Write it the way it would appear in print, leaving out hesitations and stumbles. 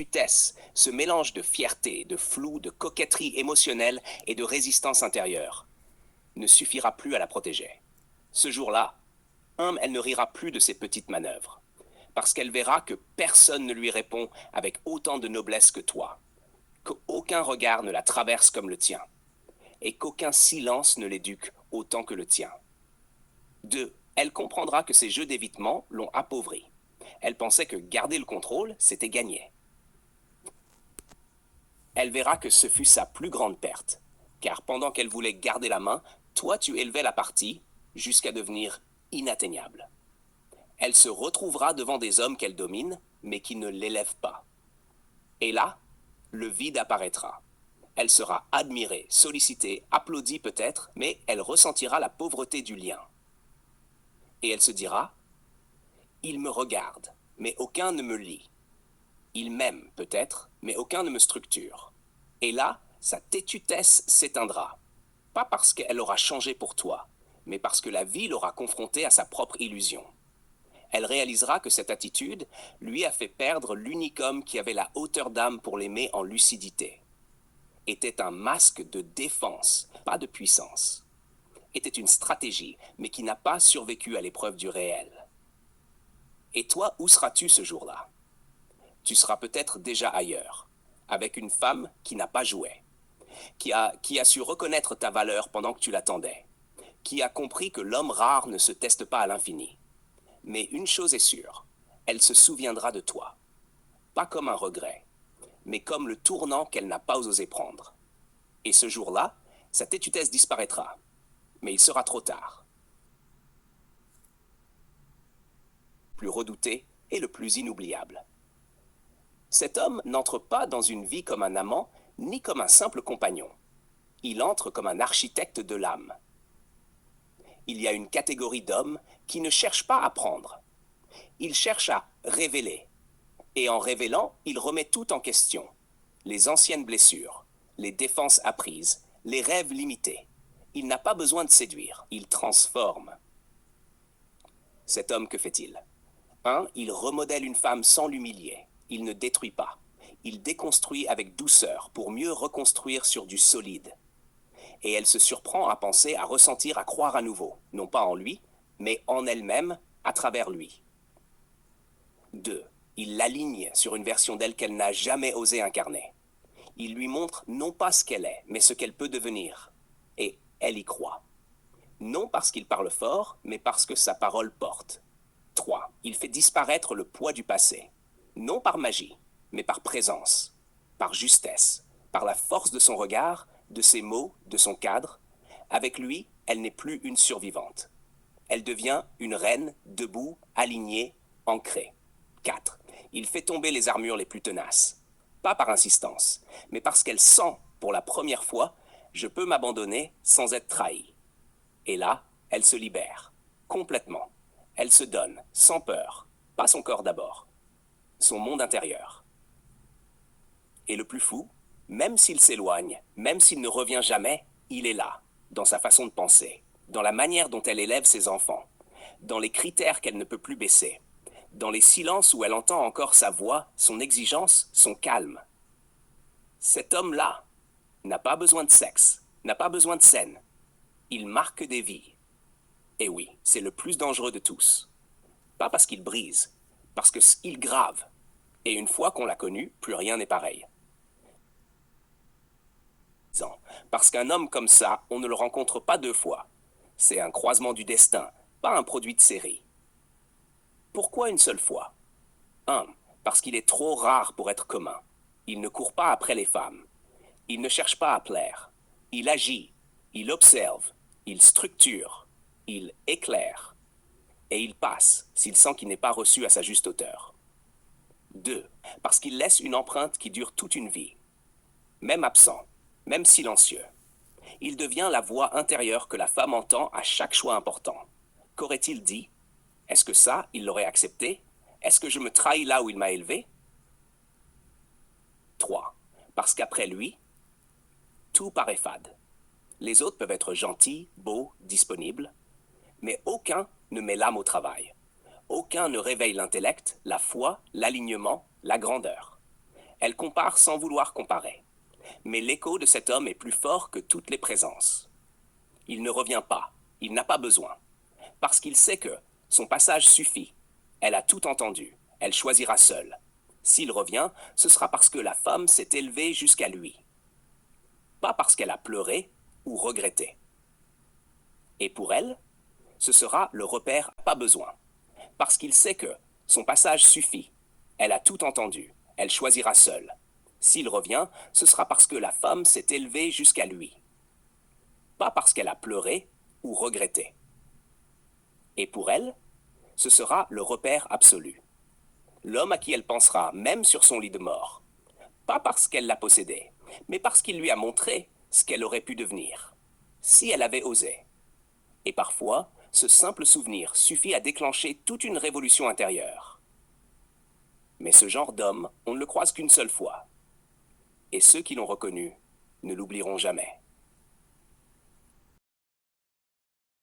tétutesse, ce mélange de fierté, de flou, de coquetterie émotionnelle et de résistance intérieure, ne suffira plus à la protéger. Ce jour-là, elle ne rira plus de ses petites manœuvres, parce qu'elle verra que personne ne lui répond avec autant de noblesse que toi, qu'aucun regard ne la traverse comme le tien, et qu'aucun silence ne l'éduque autant que le tien. 2. Elle comprendra que ces jeux d'évitement l'ont appauvrie. Elle pensait que garder le contrôle, c'était gagner. Elle verra que ce fut sa plus grande perte, car pendant qu'elle voulait garder la main, toi tu élevais la partie jusqu'à devenir inatteignable. Elle se retrouvera devant des hommes qu'elle domine, mais qui ne l'élèvent pas. Et là, le vide apparaîtra. Elle sera admirée, sollicitée, applaudie peut-être, mais elle ressentira la pauvreté du lien. Et elle se dira, il me regarde, mais aucun ne me lit. Il m'aime peut-être, mais aucun ne me structure. Et là, sa tétutesse s'éteindra. Pas parce qu'elle aura changé pour toi, mais parce que la vie l'aura confrontée à sa propre illusion. Elle réalisera que cette attitude lui a fait perdre l'unique homme qui avait la hauteur d'âme pour l'aimer en lucidité. Était un masque de défense, pas de puissance. Était une stratégie, mais qui n'a pas survécu à l'épreuve du réel. Et toi, où seras-tu ce jour-là? Tu seras peut-être déjà ailleurs, avec une femme qui n'a pas joué, qui a su reconnaître ta valeur pendant que tu l'attendais, qui a compris que l'homme rare ne se teste pas à l'infini. Mais une chose est sûre, elle se souviendra de toi. Pas comme un regret, mais comme le tournant qu'elle n'a pas osé prendre. Et ce jour-là, sa tétutesse disparaîtra. Mais il sera trop tard. Le plus redouté et le plus inoubliable. Cet homme n'entre pas dans une vie comme un amant, ni comme un simple compagnon. Il entre comme un architecte de l'âme. Il y a une catégorie d'hommes qui ne cherchent pas à prendre. Ils cherchent à révéler. Et en révélant, il remet tout en question. Les anciennes blessures, les défenses apprises, les rêves limités. Il n'a pas besoin de séduire, il transforme. Cet homme, que fait-il? 1. Il remodèle une femme sans l'humilier. Il ne détruit pas. Il déconstruit avec douceur pour mieux reconstruire sur du solide. Et elle se surprend à penser, à ressentir, à croire à nouveau, non pas en lui, mais en elle-même, à travers lui. 2. Il l'aligne sur une version d'elle qu'elle n'a jamais osé incarner. Il lui montre non pas ce qu'elle est, mais ce qu'elle peut devenir. Et elle y croit. Non parce qu'il parle fort, mais parce que sa parole porte. 3. Il fait disparaître le poids du passé. Non par magie, mais par présence, par justesse, par la force de son regard, de ses mots, de son cadre. Avec lui, elle n'est plus une survivante. Elle devient une reine, debout, alignée, ancrée. 4. Il fait tomber les armures les plus tenaces. Pas par insistance, mais parce qu'elle sent, pour la première fois, je peux m'abandonner sans être trahie. Et là, elle se libère, complètement. Elle se donne, sans peur, pas son corps d'abord, son monde intérieur. Et le plus fou, même s'il s'éloigne, même s'il ne revient jamais, il est là, dans sa façon de penser, dans la manière dont elle élève ses enfants, dans les critères qu'elle ne peut plus baisser, dans les silences où elle entend encore sa voix, son exigence, son calme. Cet homme-là n'a pas besoin de sexe, n'a pas besoin de scène. Il marque des vies. Et oui, c'est le plus dangereux de tous. Pas parce qu'il brise, parce qu'il grave. Et une fois qu'on l'a connu, plus rien n'est pareil. Parce qu'un homme comme ça, on ne le rencontre pas deux fois. C'est un croisement du destin, pas un produit de série. Pourquoi une seule fois? 1. Parce qu'il est trop rare pour être commun. Il ne court pas après les femmes. Il ne cherche pas à plaire. Il agit, il observe, il structure, il éclaire. Et il passe s'il sent qu'il n'est pas reçu à sa juste hauteur. 2. Parce qu'il laisse une empreinte qui dure toute une vie. Même absent, même silencieux. Il devient la voix intérieure que la femme entend à chaque choix important. Qu'aurait-il dit? Est-ce que ça, il l'aurait accepté? Est-ce que je me trahis là où il m'a élevé? 3. Parce qu'après lui, tout paraît fade. Les autres peuvent être gentils, beaux, disponibles, mais aucun ne met l'âme au travail. Aucun ne réveille l'intellect, la foi, l'alignement, la grandeur. Elle compare sans vouloir comparer. Mais l'écho de cet homme est plus fort que toutes les présences. Il ne revient pas, il n'a pas besoin. Parce qu'il sait que son passage suffit. Elle a tout entendu, elle choisira seule. S'il revient, ce sera parce que la femme s'est élevée jusqu'à lui. Pas parce qu'elle a pleuré ou regretté. Et pour elle, ce sera le repère pas besoin. Parce qu'il sait que son passage suffit. Elle a tout entendu, elle choisira seule. S'il revient, ce sera parce que la femme s'est élevée jusqu'à lui. Pas parce qu'elle a pleuré ou regretté. Et pour elle, ce sera le repère absolu. L'homme à qui elle pensera, même sur son lit de mort. Pas parce qu'elle l'a possédé, mais parce qu'il lui a montré ce qu'elle aurait pu devenir, si elle avait osé. Et parfois, ce simple souvenir suffit à déclencher toute une révolution intérieure. Mais ce genre d'homme, on ne le croise qu'une seule fois. Et ceux qui l'ont reconnu ne l'oublieront jamais.